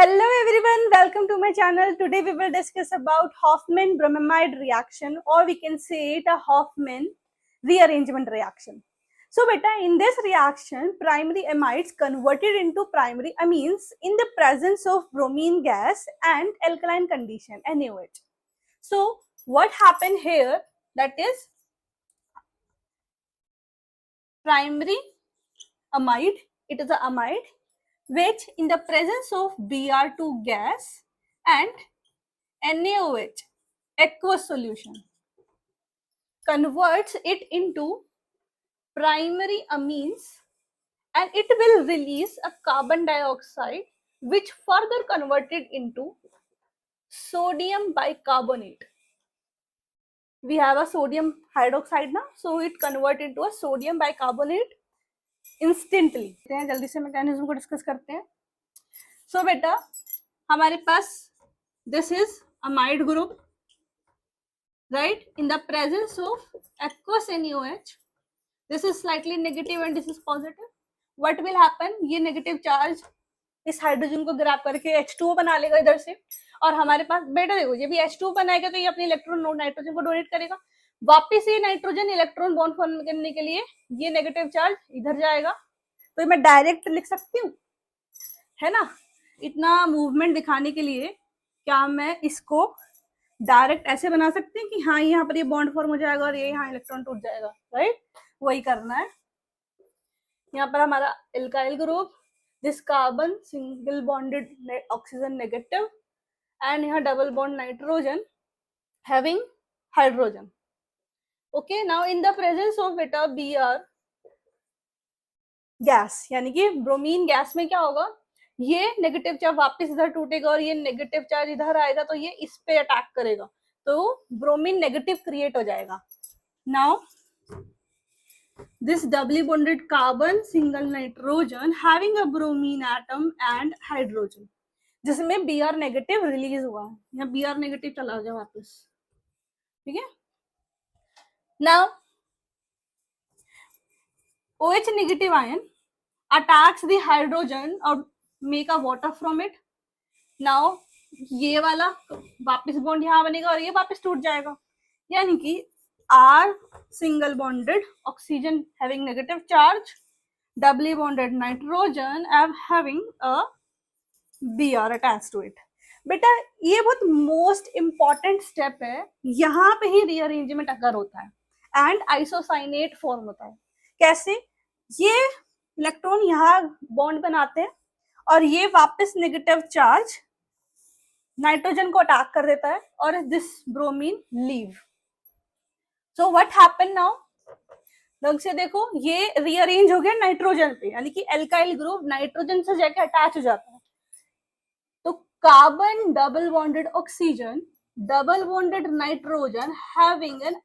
Hello everyone, welcome to my channel. Today we will discuss about Hofmann-Bromamide reaction, or we can say it a Hofmann rearrangement reaction. So beta, in this reaction, primary amides converted into primary amines in the presence of bromine gas and alkaline condition, NaOH. So what happened here, that is primary amide, it is a amide which in the presence of Br2 gas and NaOH aqueous solution converts it into primary amines, and it will release a carbon dioxide which further converted into sodium bicarbonate. We have a sodium hydroxide now, so it convert into a sodium bicarbonate instantly. जल्दी से mechanism को discuss करते हैं. So बेटा हमारे पास this is amide group, right? In the presence of aqueous NaOH, this is slightly negative and this is positive. What will happen? ये negative charge इस hydrogen को ग्रैब करके H2O बना लेगा इधर से, और हमारे पास बेटा देखो ये भी H2O बनाएगा तो ये अपने इलेक्ट्रॉन नाइट्रोजन को डोनेट करेगा. वापिस ये नाइट्रोजन इलेक्ट्रॉन बॉन्ड फॉर्म करने के लिए ये नेगेटिव चार्ज इधर जाएगा. तो मैं डायरेक्ट लिख सकती हूँ, है ना? इतना मूवमेंट दिखाने के लिए क्या मैं इसको डायरेक्ट ऐसे बना सकते हैं कि हाँ यहाँ पर ये बॉन्ड फॉर्म हो जाएगा और ये यहाँ इलेक्ट्रॉन टूट जाएगा, राइट? वही करना है. यहाँ पर हमारा alkyl group, this carbon single bonded oxygen negative, and यहाँ double bond nitrogen having hydrogen. Okay, now in the presence of बेटा Br गैस, यानी कि ब्रोमीन गैस में क्या होगा, ये नेगेटिव चार्ज वापस इधर टूटेगा और ये नेगेटिव चार्ज इधर आएगा तो ये इस पे अटैक करेगा, तो ब्रोमीन नेगेटिव क्रिएट हो जाएगा. Now this doubly bonded carbon single nitrogen having a bromine atom and hydrogen, जिसमें Br नेगेटिव रिलीज हुआ है. यहाँ Br नेगेटिव चला जाए वापस, ठीक है. Now OH negative ion attacks the hydrogen और make a water from it. Now ये वाला वापस बॉन्ड यहाँ बनेगा और ये वापस टूट जाएगा, यानी कि R single bonded oxygen having negative charge, doubly bonded nitrogen having a Br attached to it. बेटा ये बहुत मोस्ट इंपॉर्टेंट स्टेप है, यहाँ पे ही रीअरेंजमेंट अगर होता है एंड आइसोसाइनेट फॉर्म होता है. कैसे? ये इलेक्ट्रॉन यहाँ बॉन्ड बनाते हैं और ये वापस नेगेटिव चार्ज नाइट्रोजन को अटैक कर देता है और this bromine leave. So what happened now? ढंग से देखो, ये रीअरेंज हो गया नाइट्रोजन पे, यानी कि एल्काइल ग्रुप नाइट्रोजन से जाके अटैच हो जाता है. तो carbon double bonded oxygen double bonded nitrogen having an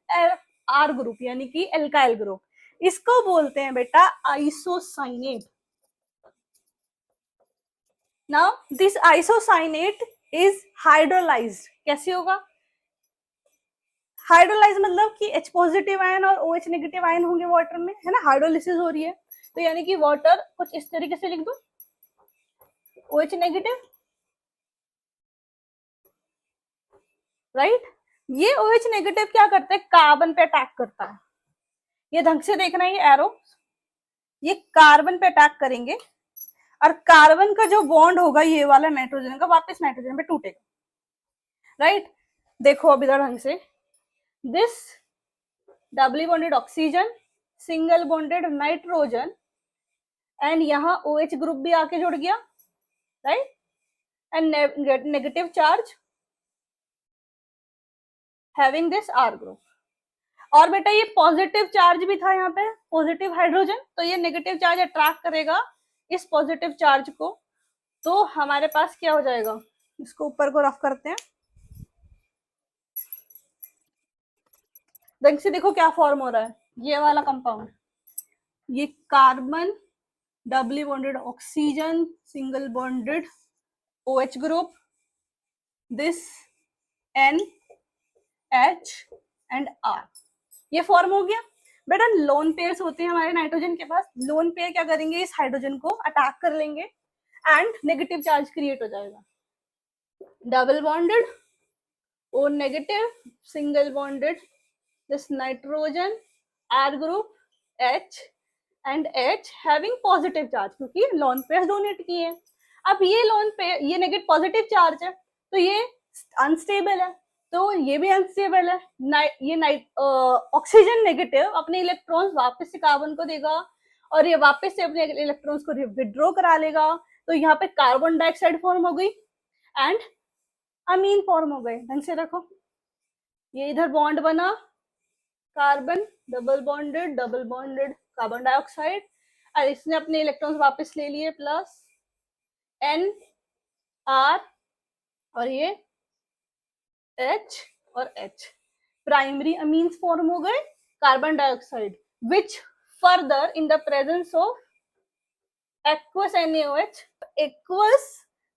R group, यानी कि एल्काइल ग्रुप, इसको बोलते हैं बेटा isocyanate. Now this isocyanate is hydrolysed. कैसे होगा हाइड्रोलाइज? मतलब कि H पॉजिटिव आयन और OH नेगेटिव आयन होंगे वाटर में, है ना? हाइड्रोलिसिस हो रही है, तो यानी कि वाटर कुछ इस तरीके से लिख दो, OH नेगेटिव, राइट? ये OH नेगेटिव क्या करता है? कार्बन पे अटैक करता है. ये ढंग से देखना है, ये एरो, ये कार्बन पे अटैक करेंगे और कार्बन का जो बॉन्ड होगा ये वाला नाइट्रोजन का वापस नाइट्रोजन पे टूटेगा, राइट? देखो अब इधर ढंग से, this doubly bonded oxygen single bonded nitrogen and यहाँ OH ग्रुप भी आके जुड़ गया, right? And negative charge having this R group. और बेटा ये पॉजिटिव चार्ज भी था यहाँ पे, पॉजिटिव हाइड्रोजन, तो ये नेगेटिव चार्ज अट्रैक्ट करेगा इस पॉजिटिव चार्ज को, तो हमारे पास क्या हो जाएगा? इसको ऊपर को रफ करते हैं, ढंग से देखो क्या फॉर्म हो रहा है. ये वाला कंपाउंड, ये carbon doubly bonded oxygen single bonded OH group, this NH and R, ये फॉर्म हो गया. बेटा लोन पेयर्स होते हैं हमारे नाइट्रोजन के पास, लोन पेयर क्या करेंगे? इस हाइड्रोजन को अटैक कर लेंगे एंड नेगेटिव चार्ज क्रिएट हो जाएगा. Double bonded O negative, single bonded, this nitrogen R group H and H having positive charge क्योंकि lone pairs डोनेट किए हैं. अब ये lone pair, ये नेगेटिव पॉजिटिव चार्ज है तो ये अनस्टेबल है, तो ये भी अनस्टेबल है. ये ऑक्सीजन नेगेटिव अपने इलेक्ट्रॉन्स वापस से कार्बन को देगा और ये वापस से अपने इलेक्ट्रॉन्स को विड्रॉ करा लेगा. तो यहाँ पे कार्बन डाइऑक्साइड फॉर्म हो गई एंड अमीन फॉर्म हो गए. ढंग से रखो, ये इधर बॉन्ड बना carbon double bonded carbon dioxide और इसने अपने इलेक्ट्रॉन्स वापस ले लिए प्लस N R और ये H और H. प्राइमरी अमीन्स फॉर्म हो गए carbon dioxide which further in the presence of aqueous NaOH, aqueous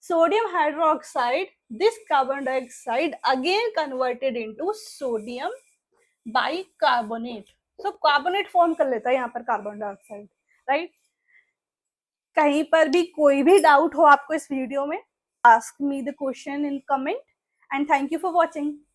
sodium hydroxide, this carbon dioxide again converted into sodium bicarbonate. So carbonate form कर लेता है यहाँ पर कार्बन डाइऑक्साइड, राइट. कहीं पर भी कोई भी डाउट हो आपको इस वीडियो में, ask me the question in comment and thank you for watching.